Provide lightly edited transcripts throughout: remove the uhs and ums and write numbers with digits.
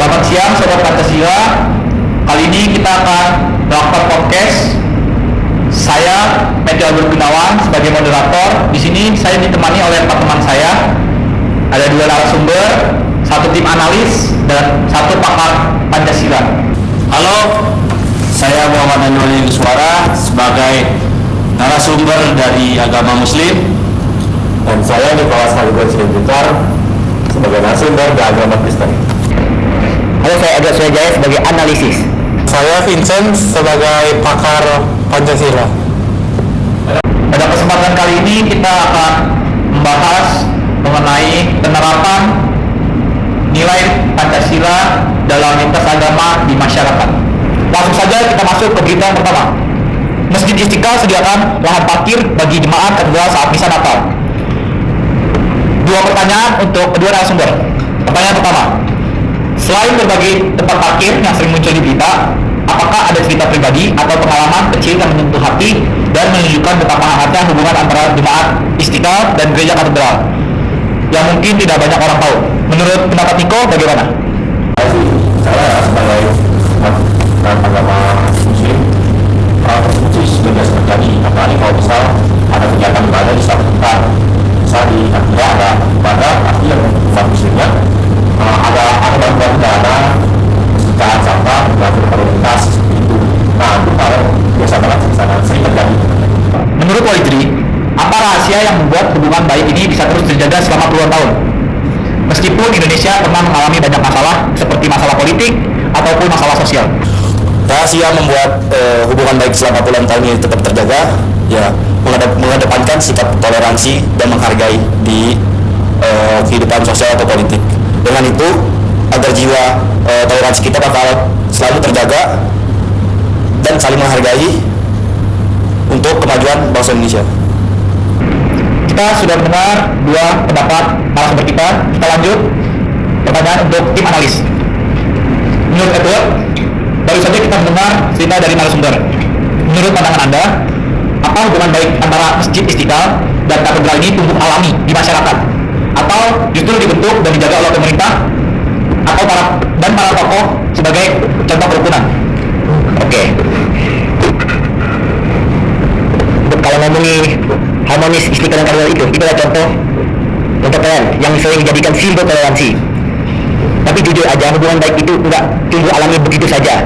Selamat siang Sobat Pancasila. Kali ini kita akan melakukan podcast. Saya Media Gunawan sebagai moderator. Di sini saya ditemani oleh 4 teman saya. Ada 2 narasumber, 1 tim analis dan 1 pakar Pancasila. Halo, saya Muhammad Anwar Suara sebagai narasumber dari agama Muslim. Dan saya Nicholas Haligon Siregar sebagai narasumber dari agama Kristen. Halo, saya Agus Sujaya sebagai analisis. Saya Vincent sebagai pakar Pancasila. Pada kesempatan kali ini kita akan membahas mengenai penerapan nilai Pancasila dalam lintas agama di masyarakat. Langsung saja kita masuk ke berita yang pertama. Masjid Istiqlal sediakan lahan parkir bagi jemaat katedral saat misa Natal. 2 pertanyaan untuk kedua narasumber. Pertanyaan pertama, selain berbagai tempat parkir yang sering muncul di berita, apakah ada cerita pribadi atau pengalaman kecil yang menyentuh hati dan menunjukkan betapa hangatnya hubungan antara jemaat Istiqlal dan gereja katedral yang mungkin tidak banyak orang tahu? Menurut pendapat Niko, bagaimana? Saya sebagai umat agama Muslim, hal tersebut sudah terjadi. Apalagi kalau misal ada kegiatan ibadah di satu tempat, misal di katedral ada ibadah, pasti yang umat Muslimnya ada bantuan dana, pencegahan sampah, mengatur lalu lintas itu. Nah, itu kalau biasa banget di sana sering terjadi. Menurut Walidri, apa rahasia yang membuat hubungan baik ini bisa terus terjaga selama puluhan tahun? Meskipun Indonesia pernah mengalami banyak masalah seperti masalah politik ataupun masalah sosial. Rahasia membuat hubungan baik selama puluhan tahun ini tetap terjaga, ya mengedepankan sikap toleransi dan menghargai di kehidupan sosial atau politik. Dengan itu, agar jiwa toleransi kita bakal selalu terjaga dan saling menghargai untuk kemajuan bangsa Indonesia. Kita sudah mendengar 2 pendapat narasumber kita. Kita lanjut pertanyaan untuk tim analis. Menurut Edward, baru saja kita mendengar cerita dari narasumber. Menurut pandangan Anda, apa hubungan baik antara Masjid Istiqlal dan katedral ini tumbuh alami di masyarakat, atau justru dibentuk dan dijaga oleh pemerintah atau para tokoh sebagai contoh kerukunan? Oke. Kalau ngomongin harmonis Istiqlal dan katedral itu adalah contoh keren yang sering dijadikan simbol toleransi. Tapi jujur aja, hubungan baik itu enggak tumbuh alami begitu saja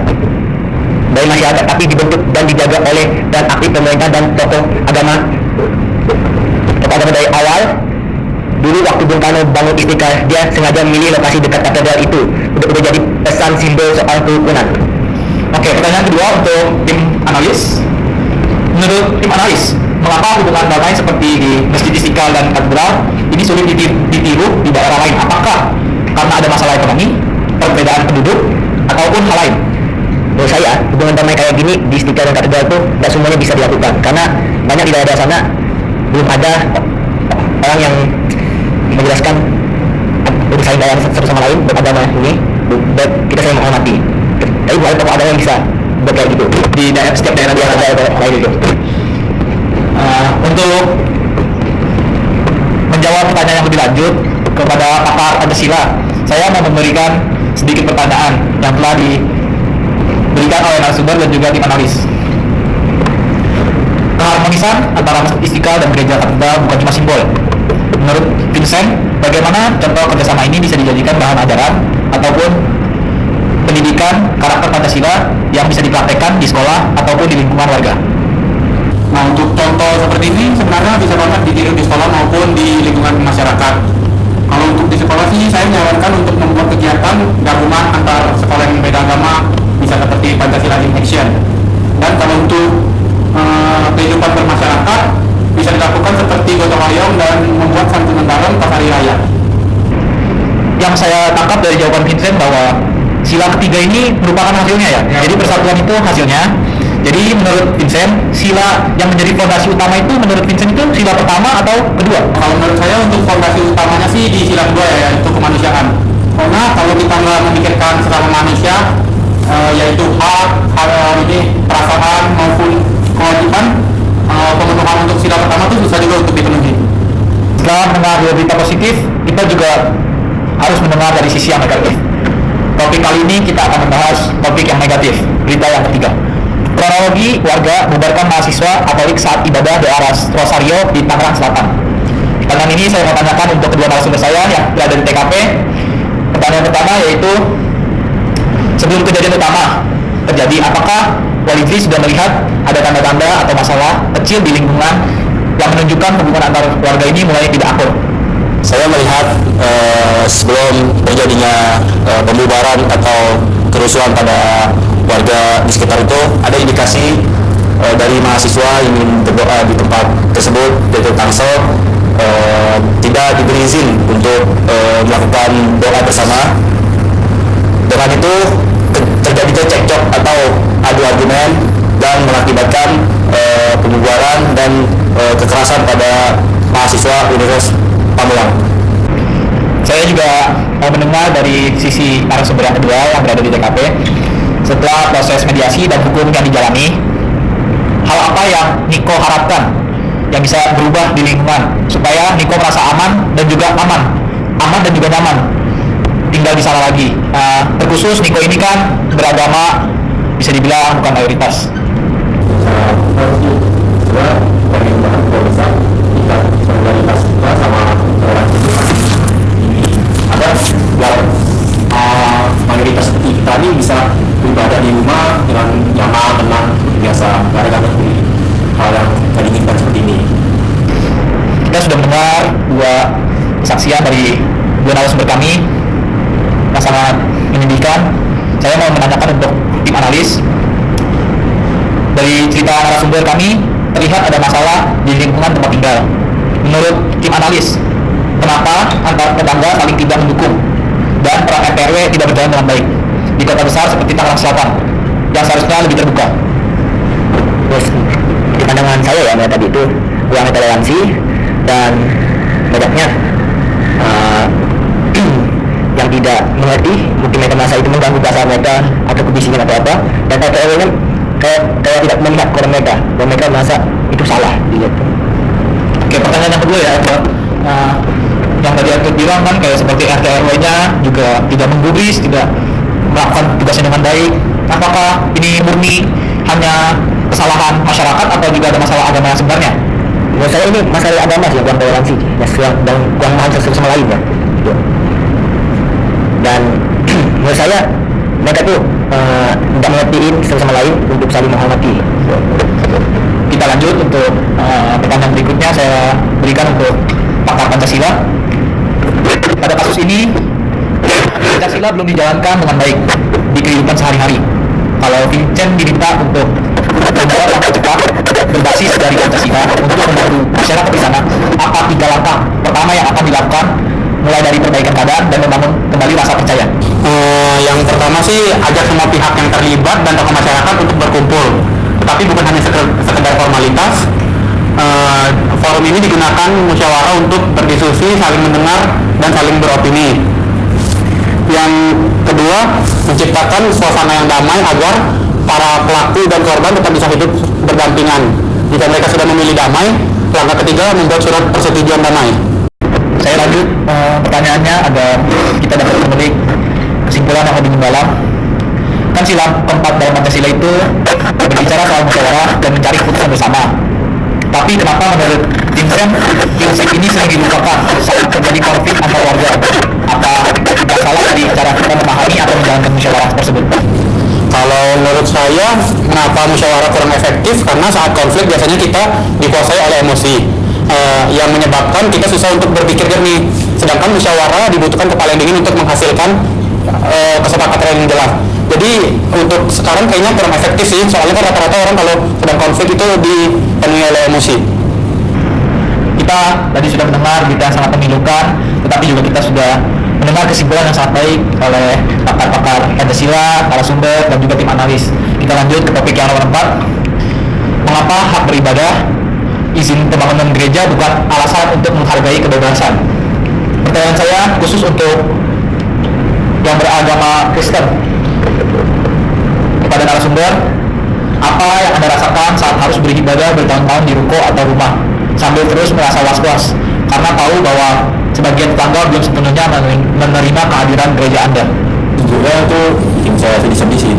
dari masyarakat, tapi dibentuk dan dijaga oleh dan aktif pemerintah dan tokoh agama dari awal. Dulu waktu Bung Karno bangun Istiqlal, dia sengaja memilih lokasi dekat katedral itu udah jadi pesan simbol soal kerukunan. Oke, pertanyaan kedua untuk tim analis. Menurut tim analis, mengapa hubungan damai seperti di Masjid Istiqlal dan katedral ini sulit ditiru di daerah lain? Apakah karena ada masalah ekonomi, perbedaan penduduk, ataupun hal lain? Menurut saya, hubungan damai kayak gini di Istiqlal dan katedral itu tidak semuanya bisa dilakukan, karena banyak di daerah sana belum ada orang yang menjelaskan saling dalam satu sama lain beragama ini, dan kita saling menghormati. Tapi bukan tokoh agama yang bisa kayak gitu Di daerah, setiap daerah di daerah lain itu. Untuk menjawab pertanyaan yang lebih lanjut kepada pakar Pancasila, saya mau memberikan sedikit pertanyaan yang telah diberikan oleh narasumber dan juga tim analis. Keharmonisan antara Masjid Istiqlal dan gereja katedral bukan cuma simbol. Menurut Vincent, bagaimana contoh kerjasama ini bisa dijadikan bahan ajaran ataupun pendidikan karakter Pancasila yang bisa dipraktekkan di sekolah ataupun di lingkungan warga? Nah, untuk contoh seperti ini sebenarnya bisa banget ditiru di sekolah maupun di lingkungan masyarakat. Kalau untuk di sekolah sih saya menyarankan untuk membuat kegiatan gabungan antar sekolah yang beda agama, bisa seperti Pancasila in Action. Dan kalau untuk kehidupan bermasyarakat bisa dilakukan seperti gotong royong dan membuat santunan bareng pas hari raya. Yang saya tangkap dari jawaban Vincent bahwa sila ketiga ini merupakan hasilnya ya. Jadi persatuan itu hasilnya. Jadi menurut Vincent, sila yang menjadi fondasi utama itu menurut Vincent itu sila pertama atau kedua? Kalau menurut saya untuk fondasi utamanya sih di sila kedua ya, yaitu kemanusiaan. Karena kalau kita nggak memikirkan sesama manusia, yaitu hak ini perasaan maupun kewajiban, pemenuhan untuk sila pertama itu susah juga untuk dipenuhi. Setelah mendengar berita positif, kita juga harus mendengar dari sisi yang negatif. Topik kali ini kita akan membahas topik yang negatif, berita yang ketiga. Kronologi warga bubarkan mahasiswa Katolik saat ibadah doa Rosario di Tangerang Selatan. Pertanyaan ini saya mau tanyakan untuk kedua narasumber saya yang berada di TKP. Pertanyaan pertama yaitu, sebelum kejadian utama terjadi, apakah Walidri sudah melihat ada tanda-tanda atau masalah kecil di lingkungan yang menunjukkan hubungan antar warga ini mulai tidak akur? Saya melihat sebelum terjadinya pembubaran atau kerusuhan pada warga di sekitar itu, ada indikasi dari mahasiswa ingin berdoa di tempat tersebut, yaitu Tangsel, tidak diberi izin untuk melakukan doa bersama. Dengan itu terjadi cekcok atau adu argumen dan mengakibatkan pembubaran dan kekerasan pada mahasiswa Universitas Pamulang. Saya juga mendengar dari sisi narasumber yang kedua yang berada di TKP. Setelah proses mediasi dan hukum yang dijalani, hal apa yang Niko harapkan yang bisa berubah di lingkungan supaya Niko merasa aman dan juga nyaman tinggal di sana lagi. Terkhusus Niko ini kan beragama bisa dibilang bukan mayoritas. Mayoritas seperti kita ini bisa beribadah di rumah dengan nyaman, tenang, biasa, tidak ada seperti hal yang tidak diinginkan seperti ini. Kita sudah mendengar dua kesaksian dari dua narasumber kami yang sangat menyedihkan. Saya mau menanyakan untuk tim analis. Dari cerita narasumber kami terlihat ada masalah di lingkungan tempat tinggal. Menurut tim analis, kenapa antar tetangga saling tidak mendukung dan peran RT/RW tidak berjalan dengan baik di kota besar seperti Tangerang Selatan yang seharusnya lebih terbuka? Terus di pandangan saya ya, tadi itu kurang toleransi dan banyaknya yang tidak mengerti, mungkin mereka merasa itu mengganggu perasaan mereka atau kebisingan atau apa, dan RT/RW-nya kayak tidak melihat kepada mereka dan mereka merasa itu salah gitu. Oke, pertanyaan yang kedua ya, Edward. Yang tadi aku bilang kan kayak seperti RT/RW-nya juga tidak menggubris, tidak melakukan tugasnya dengan baik. Apakah ini murni hanya kesalahan masyarakat atau juga ada masalah agama yang sebenarnya? Menurut saya ini masalah agama sih, kurang toleransi dan kurang mahal satu sama lain ya. Gitu. Dan menurut saya mereka tuh tidak mengertiin satu sama lain untuk saling menghormati. Kita lanjut untuk pertanyaan berikutnya, saya berikan untuk pakar Pancasila. Pada kasus ini, Pancasila belum dijalankan dengan baik di kehidupan sehari-hari. Kalau Vincent diminta untuk membuat langkah cepat berbasis dari Pancasila untuk membantu masyarakat di sana, apa 3 langkah pertama yang akan dilakukan mulai dari perbaikan keadaan dan membangun kembali rasa percaya? Yang pertama sih ajak semua pihak yang terlibat dan tokoh masyarakat untuk berkumpul, tetapi bukan hanya sekedar formalitas. Forum ini digunakan musyawarah untuk berdiskusi, saling mendengar dan saling beropini. Yang kedua, menciptakan suasana yang damai agar para pelaku dan korban tetap bisa hidup berdampingan. Jika mereka sudah memilih damai, langkah ketiga membuat surat persetujuan damai. Saya lanjut pertanyaannya agar kita dapat memetik kesimpulan yang lebih mendalam. Kan sila keempat dalam Pancasila itu berbicara soal musyawarah dan mencari keputusan bersama. Tapi kenapa menurut Vincent prinsip ini sering dilupakan saat terjadi konflik antar warga? Apa tidak salah dari cara kita memahami atau menjalankan musyawarah tersebut? Kalau menurut saya, kenapa musyawarah kurang efektif? Karena saat konflik biasanya kita dikuasai oleh emosi yang menyebabkan kita susah untuk berpikir jernih. Sedangkan musyawarah dibutuhkan kepala yang dingin untuk menghasilkan kesepakatan yang jelas. Jadi untuk sekarang kayaknya kurang efektif sih, soalnya kan rata-rata orang kalau sedang konflik itu dipenuhi oleh emosi. Kita tadi sudah mendengar berita yang sangat memilukan, tetapi juga kita sudah mendengar kesimpulan yang sangat baik oleh pakar-pakar Pancasila, narasumber, dan juga tim analis. Kita lanjut ke topik yang nomor 4. Mengapa hak beribadah, izin pembangunan gereja bukan alasan untuk menghargai kebebasan? Pertanyaan saya khusus untuk yang beragama Kristen. Kepada narasumber, apa yang Anda rasakan saat harus beribadah bertahun-tahun di ruko atau rumah sambil terus merasa was-was karena tahu bahwa sebagian tetangga belum sepenuhnya menerima kehadiran gereja Anda? sejujurnya itu bikin saya sedih-sedih sih.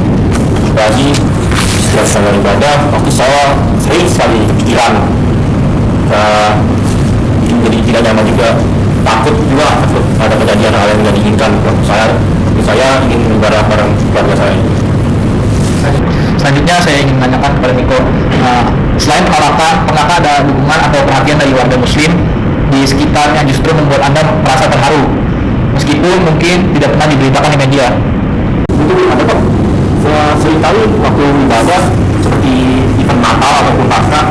Apalagi setiap saya ibadah, pasti saya sering sekali kepikiran, jadi tidak nyaman juga, takut ada kejadian hal yang tidak diinginkan. Saya ingin beribadah bareng keluarga saya. Selanjutnya saya ingin menanyakan kepada Niko, selain penolakan, pernahkah ada dukungan atau perhatian dari warga Muslim di sekitar yang justru membuat Anda merasa terharu, meskipun mungkin tidak pernah diberitakan di media? Itu ada kok. Seringkali waktu ibadah seperti event Natal ataupun Paskah,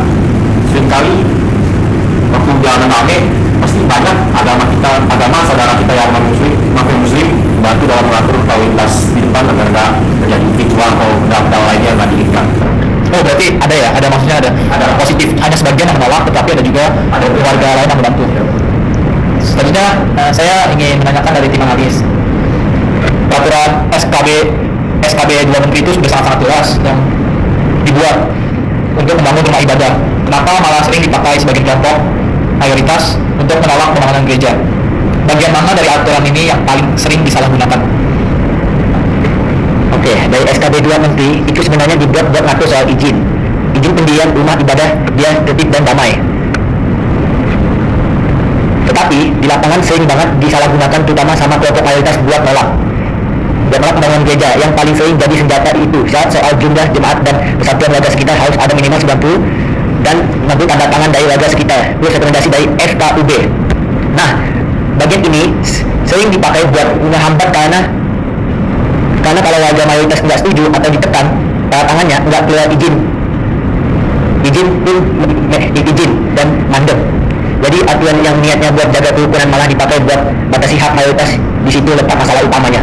seringkali waktu jalanan rame pasti banyak agama saudara kita yang muslim membantu dalam mengatur lalu lintas di depan agar tidak terjadi ritual atau benda-benda lainnya yang tidak diinginkan. Oh, berarti ada maksudnya ada positif, hanya sebagian yang menolak, tetapi ada juga warga lain yang membantu. Selanjutnya saya ingin menanyakan dari tim analis, peraturan SKB 2 Menteri itu sudah sangat jelas yang dibuat untuk membangun rumah ibadah. Kenapa malah sering dipakai sebagai kelompok mayoritas untuk menolak pembangunan gereja? Bagian mana dari aturan ini yang paling sering disalahgunakan? Oke, dari SKB 2 Menteri itu sebenarnya dibuat buat ngatur soal izin pendirian rumah ibadah biar tertib dan damai. Tetapi di lapangan sering banget disalahgunakan, terutama sama kelompok mayoritas buat nolak pembangunan gereja. Yang paling sering jadi senjata itu saat soal jumlah jemaat dan persatuan warga sekitar harus ada minimal 90 dan mengambil tanda tangan dari warga sekitar plus rekomendasi dari FKUB. Nah, bagian ini sering dipakai buat menghambat karena kalau warga mayoritas tidak setuju atau ditekan, tanda tangannya nggak keluar izin dan mandek. Jadi aturan yang niatnya buat jaga kerukunan malah dipakai buat batasi hak mayoritas. Di situ letak masalah utamanya.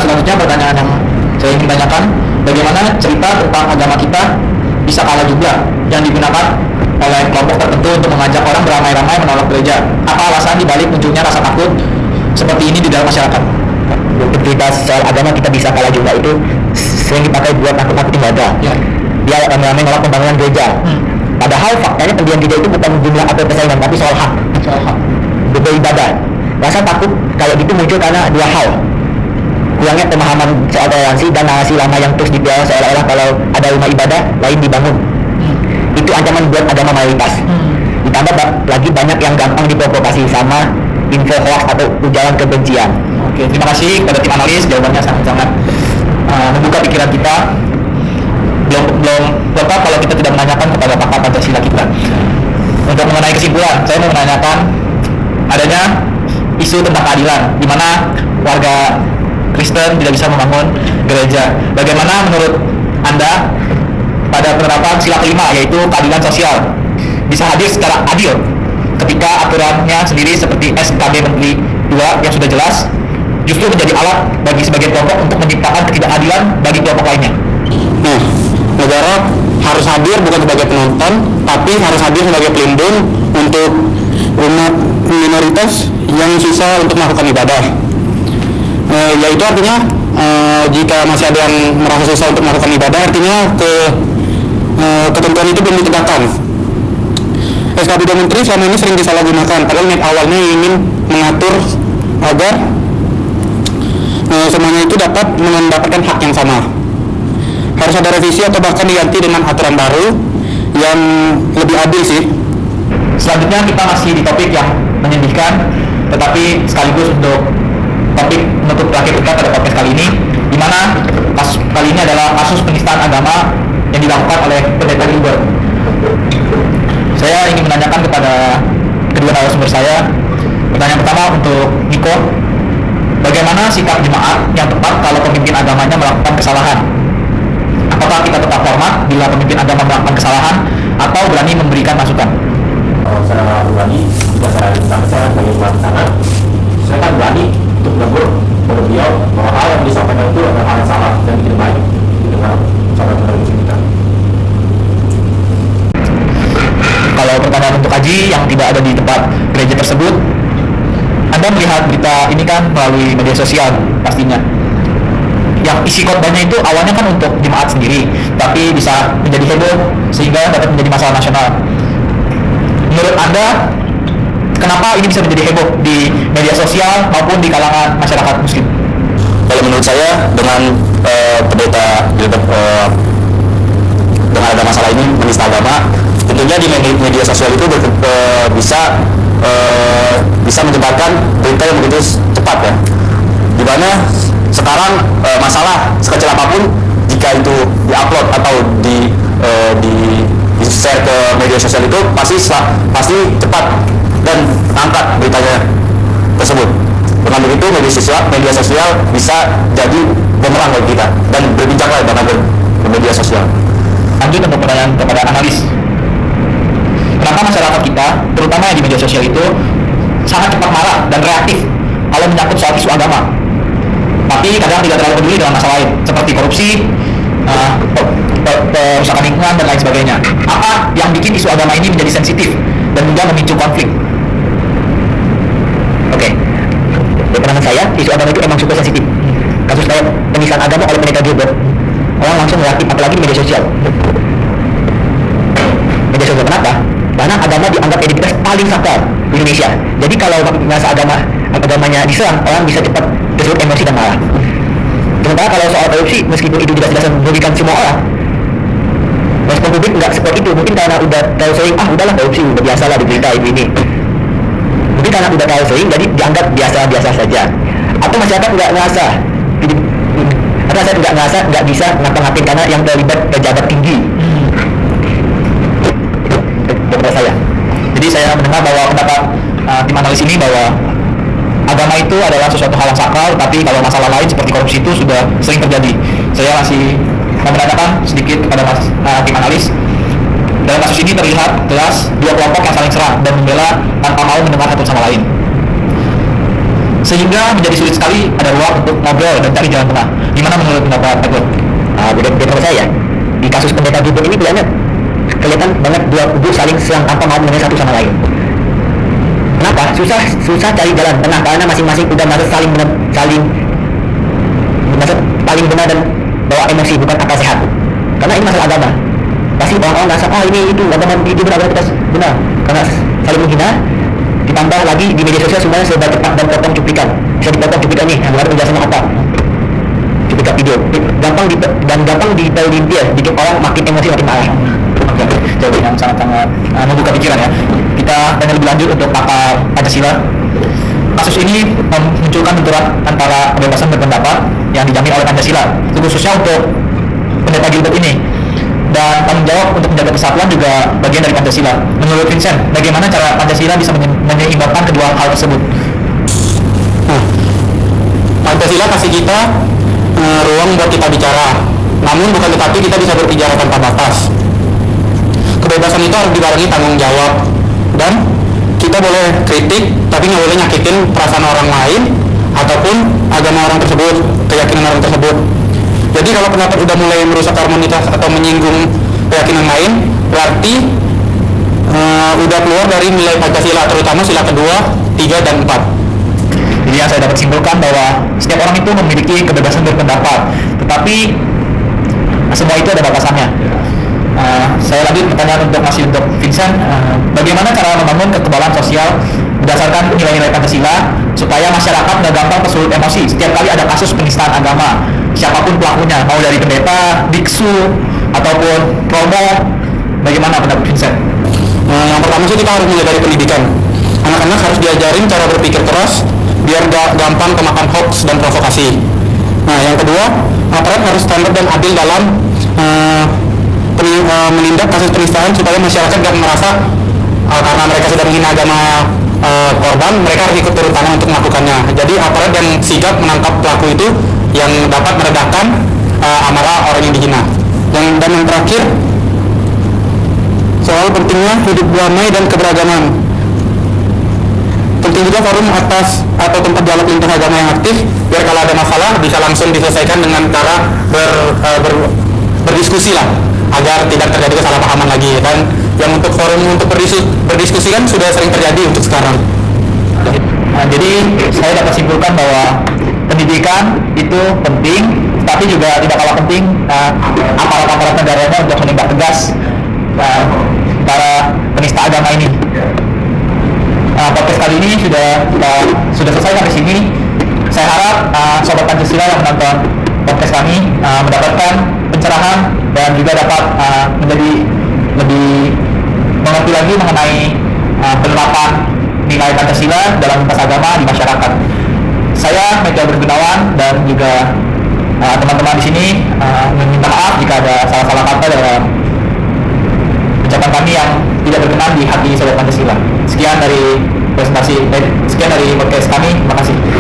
Selanjutnya pertanyaan yang saya ingin tanyakan, bagaimana cerita tentang agama kita bisa kalah juga yang digunakan oleh kelompok tertentu untuk mengajak orang beramai-ramai menolak gereja? Apa alasan dibalik munculnya rasa takut seperti ini di dalam masyarakat? Untuk cerita soal agama kita bisa kalah juga itu sering dipakai buat nakut-nakutin warga. Ya. Dia ramai-ramai menolak pembangunan gereja. Padahal faktanya pendirian gereja itu bukan jumlah atau persaingan, tapi soal hak beribadah. Rasa takut kayak gitu muncul karena dua hal: kurangnya pemahaman soal toleransi dan narasi lama yang terus dibawa seolah-olah kalau ada rumah ibadah lain dibangun. Itu ancaman buat agama mayoritas. Ditambah lagi banyak yang gampang diprovokasi sama info hoax atau ujaran kebencian. Oke, terima kasih kepada tim analis, jawabannya sangat-sangat membuka pikiran kita. Belum lengkap kalau kita tidak menanyakan kepada pakar Pancasila kita. Untuk mengenai kesimpulan, saya mau menanyakan adanya isu tentang keadilan, di mana warga Kristen tidak bisa membangun gereja. Bagaimana menurut Anda pada penerapan sila kelima, yaitu keadilan sosial, bisa hadir secara adil ketika aturannya sendiri seperti SKB Menteri 2 yang sudah jelas justru menjadi alat bagi sebagian kelompok untuk menciptakan ketidakadilan bagi kelompok lainnya? Nah, negara harus hadir bukan sebagai penonton, tapi harus hadir sebagai pelindung untuk umat minoritas yang susah untuk melakukan ibadah. Yaitu artinya jika masih ada yang merasa susah untuk melakukan ibadah, artinya ketentuan itu belum ditegakkan. SKB 2 Menteri selama ini sering disalahgunakan, padahal niat awalnya ingin mengatur agar semuanya itu dapat mendapatkan hak yang sama. Harus ada revisi atau bahkan diganti dengan aturan baru yang lebih adil sih. Selanjutnya kita masih di topik yang menyedihkan, tetapi sekaligus untuk topik menutup terakhir kita pada podcast kali ini, di mana kasus kali ini adalah kasus penistaan agama yang dilakukan oleh pendeta Gilbert. Saya ingin menanyakan kepada kedua narasumber saya. Pertanyaan pertama untuk Niko, bagaimana sikap jemaat yang tepat kalau pemimpin agamanya melakukan kesalahan? Apakah kita tetap hormat bila pemimpin agama melakukan kesalahan atau berani memberikan masukan? Secara pribadi, jika saya disampaikan sebagai umat sana, saya kan berani untuk menegur kepada beliau bahwa hal yang disampaikan itu adalah hal yang salah dan tidak baik dengan saudara-saudara muslim kita. Kalau pertanyaan untuk Haji yang tidak ada di tempat gereja tersebut, Anda melihat berita ini kan melalui media sosial pastinya. Yang isi khotbahnya itu awalnya kan untuk jemaat sendiri, tapi bisa menjadi heboh sehingga dapat menjadi masalah nasional. Menurut Anda, kenapa ini bisa menjadi heboh di media sosial maupun di kalangan masyarakat muslim? kalau menurut saya dengan pendeta Gilbert dengan ada masalah ini menista agama, tentunya di media sosial itu bisa menyebarkan berita yang begitu cepat ya, dimana sekarang masalah sekecil apapun jika itu diupload atau di share ke media sosial itu pasti cepat dan angkat beritanya tersebut. Dengan begitu media sosial bisa jadi bumerang bagi kita dan berbijaklah dengan media sosial. Lanjut untuk pertanyaan kepada analis. Kenapa masyarakat kita, terutama yang di media sosial itu, sangat cepat marah dan reaktif kalau menyangkut soal isu agama, tapi kadang tidak terlalu peduli dengan masalah lain seperti korupsi, perusakan lingkungan dan lain sebagainya. Apa yang bikin isu agama ini menjadi sensitif dan juga memicu konflik? Oke, dari pandangan saya, isu agama itu emang super sensitif. Kasus kayak penistaan agama oleh pendeta Gilbert, orang langsung reaktif, apalagi di media sosial. Media sosial kenapa? Karena agama dianggap identitas paling sakral di Indonesia. Jadi kalau merasa agamanya diserang, orang bisa cepat tersulut emosi dan marah. Sementara kalau soal korupsi, meskipun itu jelas-jelas merugikan semua orang, respon publik nggak seperti itu. Mungkin karena udah terlalu sering, udahlah korupsi, udah biasa lah di berita ini. Mungkin karena udah terlalu sering, jadi dianggap biasa-biasa saja. Atau masyarakat nggak ngerasa, nggak bisa ngapa-ngapain karena yang terlibat pejabat tinggi. Menurut saya. Jadi saya mendengar bahwa pendapat tim analis ini bahwa agama itu adalah sesuatu hal yang sakral, tapi kalau masalah lain seperti korupsi itu sudah sering terjadi. Saya masih menanyakan sedikit kepada tim analis. Dalam kasus ini terlihat jelas dua kelompok yang saling serang dan membela tanpa mau mendengar satu sama lain, sehingga menjadi sulit sekali ada ruang untuk ngobrol dan cari jalan tengah. Gimana menurut pendapat Teguh? Menurut saya, di kasus pendeta Gilbert ini kelihatan banget dua kubu saling serang tanpa mau mendengar satu sama lain. Kenapa? Susah cari jalan tengah karena masing-masing udah merasa paling benar dan bawa emosi, bukan akal sehat. Karena ini masalah agama. Pasti orang-orang merasa, ini itu agama itu benar benar. Karena saling menghina, ditambah lagi di media sosial semuanya serba cepat dan potong cuplikan. Bisa dipotong cuplikan nih, yang penjelasannya apa? Cuplikan video. Gampang dipelintir, bikin orang makin emosi, makin marah. Oke, jadi yang sangat-sangat membuka pikiran ya. Kita tanya lebih lanjut untuk pakar Pancasila. Kasus ini memunculkan benturan antara kebebasan berpendapat yang dijamin oleh Pancasila, khususnya untuk pendeta Gilbert ini, dan tanggung jawab untuk menjaga kesatuan juga bagian dari Pancasila. Menurut Vincent, bagaimana cara Pancasila bisa menyeimbangkan kedua hal tersebut? Pancasila kasih kita ruang buat kita bicara, namun bukan berarti kita bisa berbicara tanpa batas. Kebebasan itu harus dibarengi tanggung jawab, dan kita boleh kritik tapi nggak boleh nyakitin perasaan orang lain ataupun agama orang tersebut, keyakinan orang tersebut. Jadi kalau pendapat udah mulai merusak harmonitas atau menyinggung keyakinan lain, berarti udah keluar dari nilai Pancasila, terutama sila kedua, 3, dan 4. Jadi yang saya dapat simpulkan bahwa setiap orang itu memiliki kebebasan berpendapat, tetapi semua itu ada batasannya. Saya lanjut pertanyaan untuk Vincent. Bagaimana cara membangun kekebalan sosial berdasarkan nilai-nilai Pancasila supaya masyarakat nggak gampang tersulut emosi setiap kali ada kasus penistaan agama, siapapun pelakunya, mau dari pendeta, biksu, ataupun romo? Bagaimana pendapat Vincent? Yang pertama sih kita harus mulai dari pendidikan. Anak-anak harus diajarin cara berpikir keras biar gak gampang kemakan hoax dan provokasi. Nah, yang kedua, aparat harus standar dan adil dalam menindak kasus penistaan supaya masyarakat gak merasa karena mereka sudah menghina agama korban, mereka harus ikut turun tangan untuk melakukannya. Jadi aparat yang sigap menangkap pelaku itu yang dapat meredakan amarah orang yang dihina. Dan yang terakhir, soal pentingnya hidup damai dan keberagaman. Penting juga forum atas atau tempat dialog lintas agama yang aktif, biar kalau ada masalah bisa langsung diselesaikan dengan cara berdiskusi lah, agar tidak terjadi kesalahpahaman lagi. Dan yang untuk forum untuk berdiskusi kan sudah sering terjadi untuk sekarang. Jadi saya dapat simpulkan bahwa pendidikan itu penting, tapi juga tidak kalah penting aparat-aparat negaranya untuk menindak tegas para penista agama ini. Podcast kali ini sudah selesai sampai sini. Saya harap Sobat Pancasila yang menonton podcast kami mendapatkan pencerahan dan juga dapat menjadi lebih mengerti lagi mengenai penerapan nilai Pancasila dalam lintas agama di masyarakat. Saya Meja Bergunawan dan juga teman-teman di sini meminta maaf jika ada salah-salah kata dalam ucapan kami yang tidak berkenan di hati Sobat Pancasila. Sekian dari podcast kami. Terima kasih.